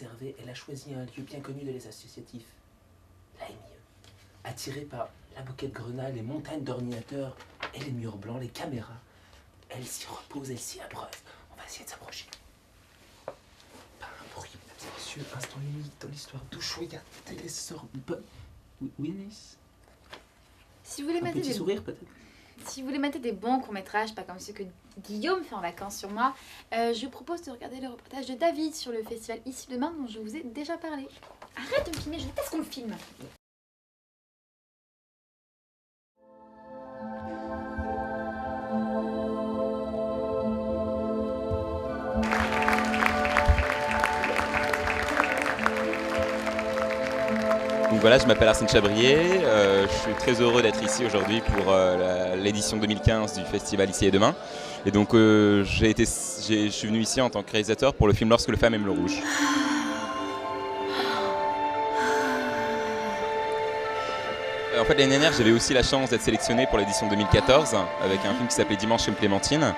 observer, elle a choisi un lieu bien connu de les associatifs. L'AMIE. Attirée par la moquette grenade, les montagnes d'ordinateurs et les murs blancs, les caméras, elle s'y repose, elle s'y abreuve. On va essayer de s'approcher. Pas un bruit, mesdames et messieurs. Instant limite dans l'histoire d'Ushuaïa, les Sorbonne. Oui, Anaïs? Si vous voulez Un mater petit sourire, peut-être? Si vous voulez mater des bons courts-métrages, pas comme ceux que Guillaume fait en vacances sur moi, je vous propose de regarder le reportage de David sur le festival Ici Demain dont je vous ai déjà parlé. Arrête de me filmer, je déteste qu'on me filme. Donc voilà, je m'appelle Arsène Chabrier, je suis très heureux d'être ici aujourd'hui pour l'édition 2015 du festival Ici et Demain. Et donc je suis venu ici en tant que réalisateur pour le film Lorsque les femmes aiment le rouge. En fait, l'année dernière, j'avais aussi la chance d'être sélectionné pour l'édition 2014 avec un film qui s'appelait Dimanche chez Clémentine.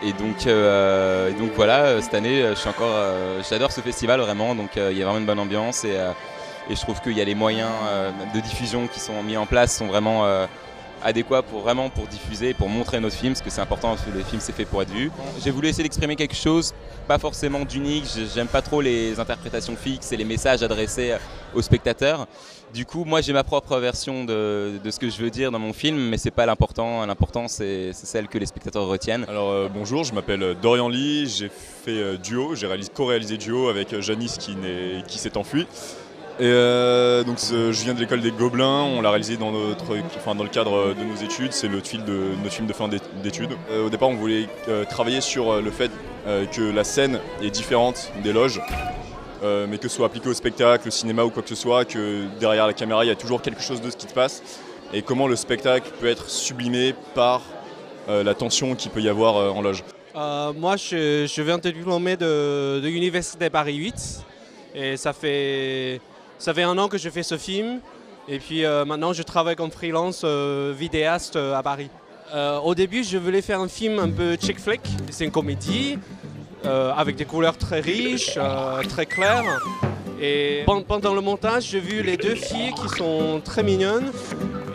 Et donc voilà, cette année, j'adore ce festival vraiment, donc il y a vraiment une bonne ambiance et je trouve qu'il y a les moyens de diffusion qui sont mis en place sont vraiment adéquats pour diffuser, pour montrer notre film, parce que c'est important, parce que le film c'est fait pour être vu. J'ai voulu essayer d'exprimer quelque chose, pas forcément d'unique, j'aime pas trop les interprétations fixes et les messages adressés aux spectateurs. Du coup, moi j'ai ma propre version de ce que je veux dire dans mon film, mais c'est pas l'important, l'important c'est celle que les spectateurs retiennent. Alors bonjour, je m'appelle Dorian Lee, j'ai fait duo, j'ai co-réalisé duo avec Janice qui s'est enfui. Et donc je viens de l'école des Gobelins, on l'a réalisé dans le cadre de nos études, c'est notre film de fin d'études. Au départ on voulait travailler sur le fait que la scène est différente des loges, mais que ce soit appliqué au spectacle, au cinéma ou quoi que ce soit, que derrière la caméra il y a toujours quelque chose de ce qui se passe, et comment le spectacle peut être sublimé par la tension qu'il peut y avoir en loge. Moi je viens de diplômer de l'université Paris 8, et ça fait 1 an que je fais ce film et puis maintenant je travaille comme freelance vidéaste à Paris. Au début je voulais faire un film un peu chick flick, c'est une comédie avec des couleurs très riches, très claires. Et pendant le montage j'ai vu les 2 filles qui sont très mignonnes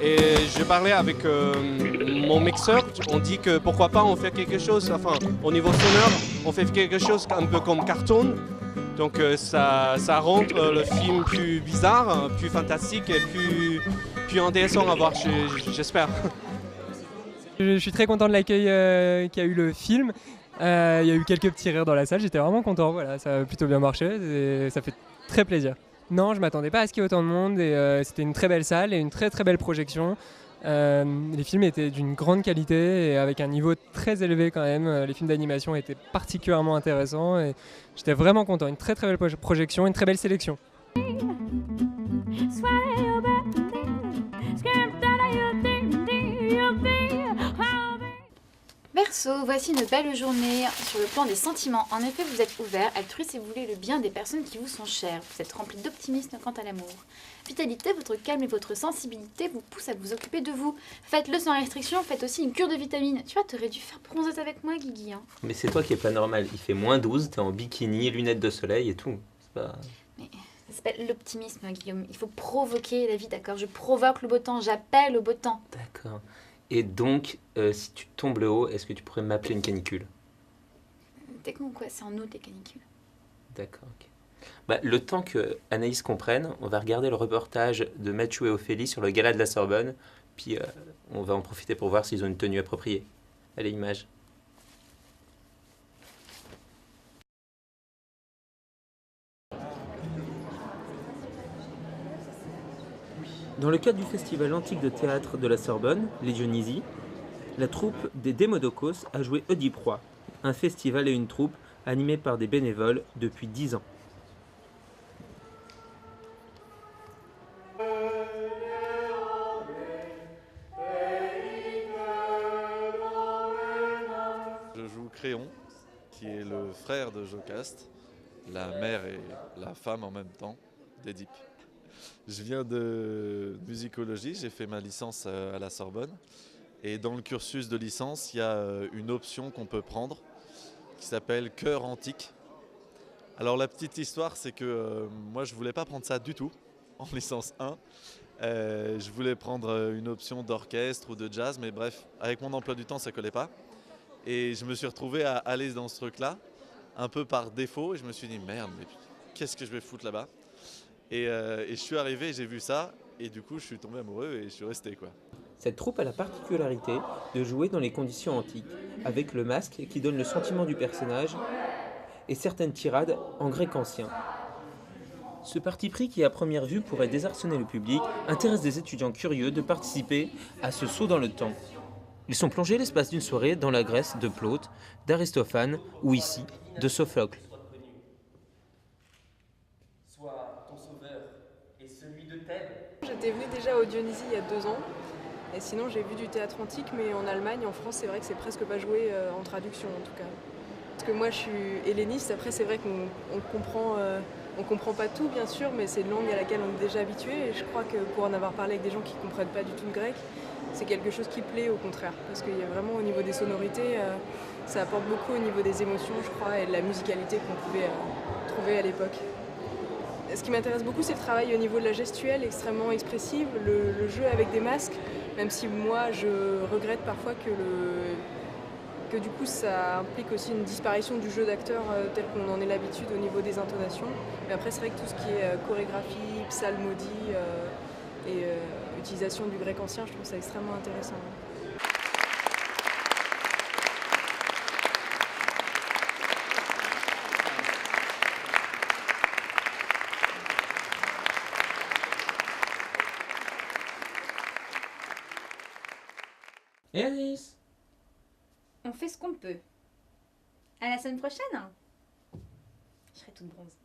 et je parlais avec mon mixeur, on dit que pourquoi pas on fait quelque chose, enfin au niveau sonore on fait quelque chose un peu comme cartoon. Donc ça rend le film plus bizarre, plus fantastique et plus intéressant à voir, j'espère. Je suis très content de l'accueil qu'a eu le film. Il y a eu quelques petits rires dans la salle, j'étais vraiment content, voilà, ça a plutôt bien marché et ça fait très plaisir. Non, je ne m'attendais pas à ce qu'il y ait autant de monde et c'était une très belle salle et une très très belle projection. Les films étaient d'une grande qualité et avec un niveau très élevé quand même. Les films d'animation étaient particulièrement intéressants et j'étais vraiment content. Une très très belle projection, une très belle sélection. Verseau, voici une belle journée sur le plan des sentiments. En effet, vous êtes ouvert, altruiste et vous voulez le bien des personnes qui vous sont chères. Vous êtes rempli d'optimisme quant à l'amour. Vitalité, votre calme et votre sensibilité vous poussent à vous occuper de vous. Faites-le sans restriction, faites aussi une cure de vitamines. Tu vois, t'aurais dû faire bronzette avec moi, Guigui. Hein. Mais c'est toi qui es pas normal. Il fait -12, t'es en bikini, lunettes de soleil et tout. C'est pas... Mais ça s'appelle l'optimisme, Guillaume. Il faut provoquer la vie, d'accord? Je provoque le beau temps, j'appelle au beau temps. D'accord. Et donc, si tu tombes le haut, est-ce que tu pourrais m'appeler une canicule? T'es con quoi? C'est en août les canicules. D'accord, ok. Bah, le temps que Anaïs comprenne, on va regarder le reportage de Mathieu et Ophélie sur le gala de la Sorbonne, puis on va en profiter pour voir s'ils ont une tenue appropriée. Allez, image. Dans le cadre du festival antique de théâtre de la Sorbonne, les Dionysies, la troupe des Démodocos a joué Oedipe Roi, un festival et une troupe animés par des bénévoles depuis 10 ans. Je joue Créon, qui est le frère de Jocaste, la mère et la femme en même temps d'Édipe. Je viens de musicologie, j'ai fait ma licence à la Sorbonne. Et dans le cursus de licence, il y a une option qu'on peut prendre qui s'appelle chœur antique, Alors la petite histoire, c'est que moi je voulais pas prendre ça du tout en licence 1. Je voulais prendre une option d'orchestre ou de jazz, mais bref, avec mon emploi du temps, ça collait pas. Et je me suis retrouvé à aller dans ce truc-là, un peu par défaut, et je me suis dit merde, mais qu'est-ce que je vais foutre là-bas et je suis arrivé, j'ai vu ça, et du coup je suis tombé amoureux et je suis resté quoi. Cette troupe a la particularité de jouer dans les conditions antiques, avec le masque qui donne le sentiment du personnage et certaines tirades en grec ancien. Ce parti pris qui à première vue pourrait désarçonner le public intéresse des étudiants curieux de participer à ce saut dans le temps. Ils sont plongés l'espace d'une soirée dans la Grèce de Plaute, d'Aristophane ou ici de Sophocle. Soit ton sauveur et celui de Thèbes. J'étais venue déjà au Dionysie il y a 2 ans. Et sinon, j'ai vu du théâtre antique, mais en Allemagne, en France, c'est vrai que c'est presque pas joué en traduction en tout cas. Parce que moi, je suis helléniste. Après, c'est vrai qu'on comprend pas tout, bien sûr, mais c'est une langue à laquelle on est déjà habitué. Et je crois que pour en avoir parlé avec des gens qui comprennent pas du tout le grec, c'est quelque chose qui plaît au contraire. Parce qu'il y a vraiment au niveau des sonorités, ça apporte beaucoup au niveau des émotions, je crois, et de la musicalité qu'on pouvait trouver à l'époque. Ce qui m'intéresse beaucoup, c'est le travail au niveau de la gestuelle extrêmement expressive, le jeu avec des masques, même si moi je regrette parfois que du coup ça implique aussi une disparition du jeu d'acteur tel qu'on en est l'habitude au niveau des intonations. Mais après c'est vrai que tout ce qui est chorégraphie, psalmodie et utilisation du grec ancien, je trouve ça extrêmement intéressant. Et Alice ? On fait ce qu'on peut. À la semaine prochaine. Je serai toute bronze.